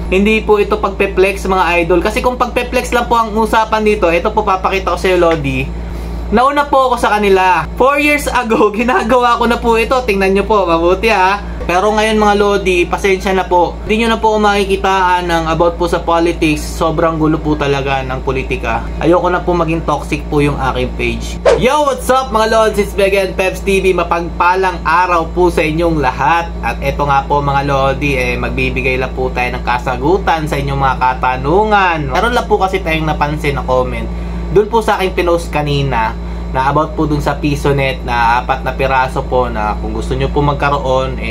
Hindi po ito pagpe-flex mga idol. Kasi kung pagpe-flex lang po ang usapan dito, ito po papakita ko sa iyo, Lodi. Nauna po ako sa kanila. 4 years ago, ginagawa ko na po ito. Tingnan nyo po, mabuti ha. Pero ngayon mga Lodi, pasensya na po. Hindi nyo na po makikitaan ng about po sa politics. Sobrang gulo po talaga ng politika. Ayoko na po maging toxic po yung aking page. Yo, what's up mga Lods? It's Vegan Peps TV. Mapagpalang araw po sa inyong lahat. At eto nga po mga Lodi, magbibigay lang po tayo ng kasagutan sa inyong mga katanungan. Meron lang po kasi tayong napansin na comment doon po sa aking pinost kanina na about po dun sa PisoNet na 4 na piraso po na kung gusto nyo po magkaroon,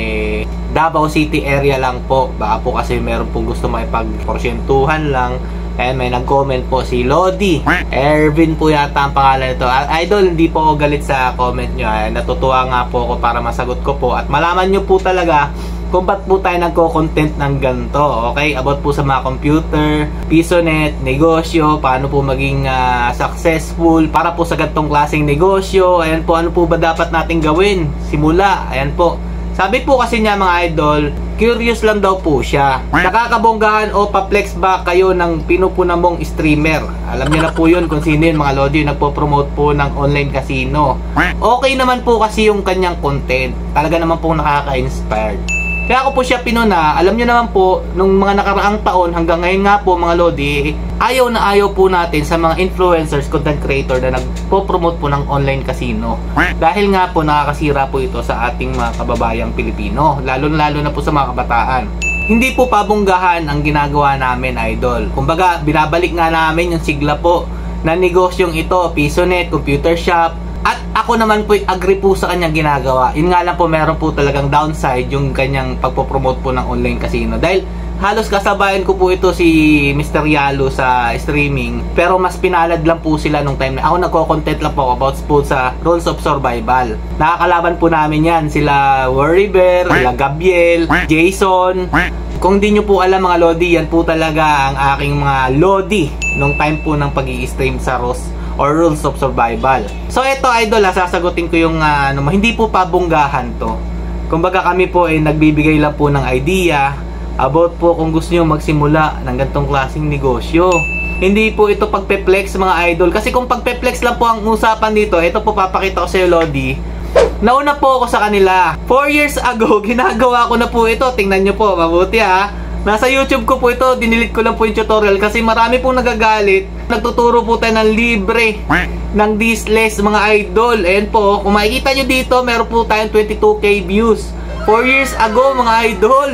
Davao City area lang po. Baka po kasi meron po gusto maipag-porsyentuhan lang. Kaya may nag-comment po si Lodi. Ervin po yata ang pangalan nito. Idol, hindi po ako galit sa comment nyo. Natutuwa nga po ako para masagot ko po. At malaman nyo po talaga kung ba't po tayo nagko-content ng ganito. Okay? About po sa mga computer, PisoNet, negosyo, paano po maging successful para po sa ganitong klaseng negosyo. Ayan po, ano po ba dapat natin gawin? Simula. Ayan po. Sabi po kasi niya mga idol, curious lang daw po siya. Nakakabonggahan o pa-flex ba kayo ng pinupunan mong streamer? Alam niyo na po yun kung sino yun mga Lodi, yung nagpo-promote po ng online casino. Okay naman po kasi yung kanyang content. Talaga naman po nakaka-inspired. Kaya ako po siya pinuna. Alam niyo naman po, nung mga nakaraang taon hanggang ngayon nga po mga Lodi, ayaw na ayaw po natin sa mga influencers, content creator na nagpo-promote po ng online casino. Dahil nga po nakakasira po ito sa ating mga kababayang Pilipino, lalo na po sa mga kabataan. Hindi po pabonggahan ang ginagawa namin, idol. Kumbaga, binabalik nga namin yung sigla po na negosyong ito, PisoNet, computer shop. At ako naman po agree po sa kanyang ginagawa. Yun nga lang po, meron po talagang downside yung kanyang pagpo-promote po ng online casino. Dahil halos kasabayan ko po ito si Mr. Yalo sa streaming. Pero mas pinalad lang po sila nung time na ako nagko-content lang po about po sa Rules of Survival. Nakakalaban po namin yan. Sila Warrior, sila Gabriel, Jason. Kung di nyo po alam mga Lodi, yan po talaga ang aking mga Lodi nung time po ng pag-i-stream sa Rules of Survival. So ito idol, sasagutin ko yung hindi po pabonggahan to. Kumbaga kami po ay nagbibigay lang po ng idea about po kung gusto nyo magsimula ng ganitong klaseng negosyo. Hindi po ito pagpe-flex mga idol. Kasi kung pagpe-flex lang po ang usapan dito, ito po papakita ko sa iyo Lodi. Nauna po ako sa kanila. 4 years ago, ginagawa ko na po ito. Tingnan nyo po, mabuti ha. Nasa YouTube ko po ito, dinilit ko lang po yung tutorial kasi marami pong nagagalit. Nagtuturo po tayo ng libre ng distless mga idol. Ayan po, kung makikita nyo dito, meron po tayong 22k views 4 years ago mga idol.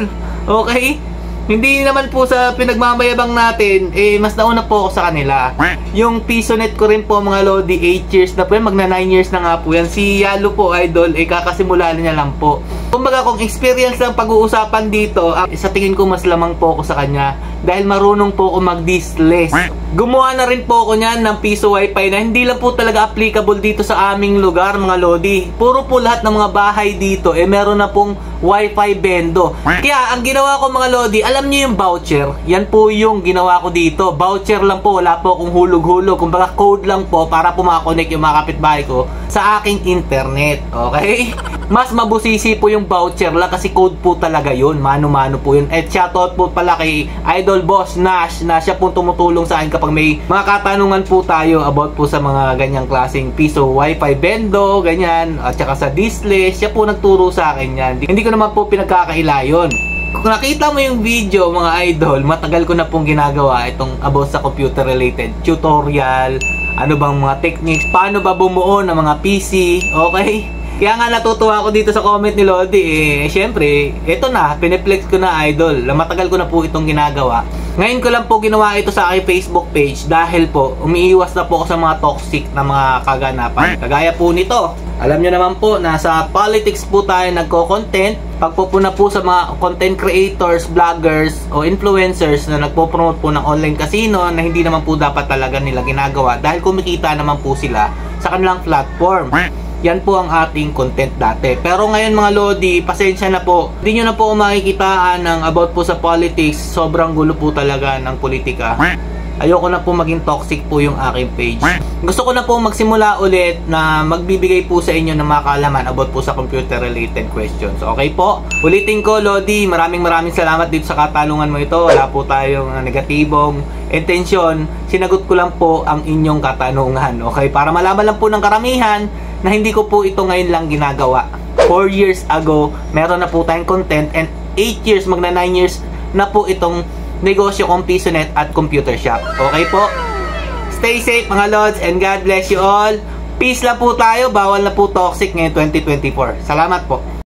Okay? Hindi naman po sa pinagmamayabang natin, mas nauna po ako sa kanila. Yung PisoNet ko rin po mga Lodi, 8 years na po yan, magna 9 years na nga po yan. Si Yalo po idol, kakasimula niya lang po. Kumbaga kung experience lang pag-uusapan dito, sa tingin ko mas lamang po ako sa kanya. Dahil marunong po ako mag-distless. Gumawa na rin po ako niyan ng piso wifi na hindi lang po talaga applicable dito sa aming lugar mga Lodi. Puro po lahat ng mga bahay dito, meron na pong wifi bendo. Kaya ang ginawa ko mga Lodi, alam niyo yung voucher? Yan po yung ginawa ko dito. Voucher lang po, wala po akong hulog-hulog. Kumbaga code lang po para po makakonect yung mga kapitbahay ko sa aking internet. Okay? Mas mabusisi po yung voucher lang kasi code po talaga yun. Mano-mano po yun. At shoutout po pala kay Idol Boss Nash na siya po tumutulong sa akin kapag may mga katanungan po tayo about po sa mga ganyang klaseng piso wifi bendo, ganyan, at saka sa distless. Siya po nagturo sa akin yan. Hindi ko naman po pinagkakaila yun. Kung nakita mo yung video mga idol, matagal ko na pong ginagawa itong about sa computer related tutorial, ano bang mga techniques, paano ba bumuo ng mga PC, okay? Kaya nga natutuwa ako dito sa comment ni Lodi syempre, ito na, piniplex ko na idol. Matagal ko na po itong ginagawa. Ngayon ko lang po ginawa ito sa aking Facebook page dahil po umiiwas na po ako sa mga toxic na mga kaganapan. Kagaya po nito. Alam nyo naman po, nasa politics po tayo nagko-content. Pagpupuna po sa mga content creators, vloggers o influencers na nagpo-promote po ng online casino na hindi naman po dapat talaga nila ginagawa dahil kumikita naman po sila sa kanilang platform. Yan po ang ating content dati. Pero ngayon mga Lodi, pasensya na po. Hindi nyo na po makikitaan ng about po sa politics. Sobrang gulo po talaga ng politika. Ayoko na po maging toxic po yung aking page. Gusto ko na po magsimula ulit na magbibigay po sa inyo ng mga kaalaman about po sa computer related questions. Okay po? Ulitin ko, Lodi, maraming salamat dito sa katanungan mo ito. Wala po tayong negatibong intensyon. Sinagot ko lang po ang inyong katanungan. Okay? Para malaman lang po ng karamihan na hindi ko po ito ngayon lang ginagawa. 4 years ago, meron na po tayong content, and 8 years, magna 9 years na po itong negosyo kong Pisonet at Computer Shop. Okay po? Stay safe mga Lods, and God bless you all. Peace lang po tayo. Bawal na po toxic ngayon 2024. Salamat po.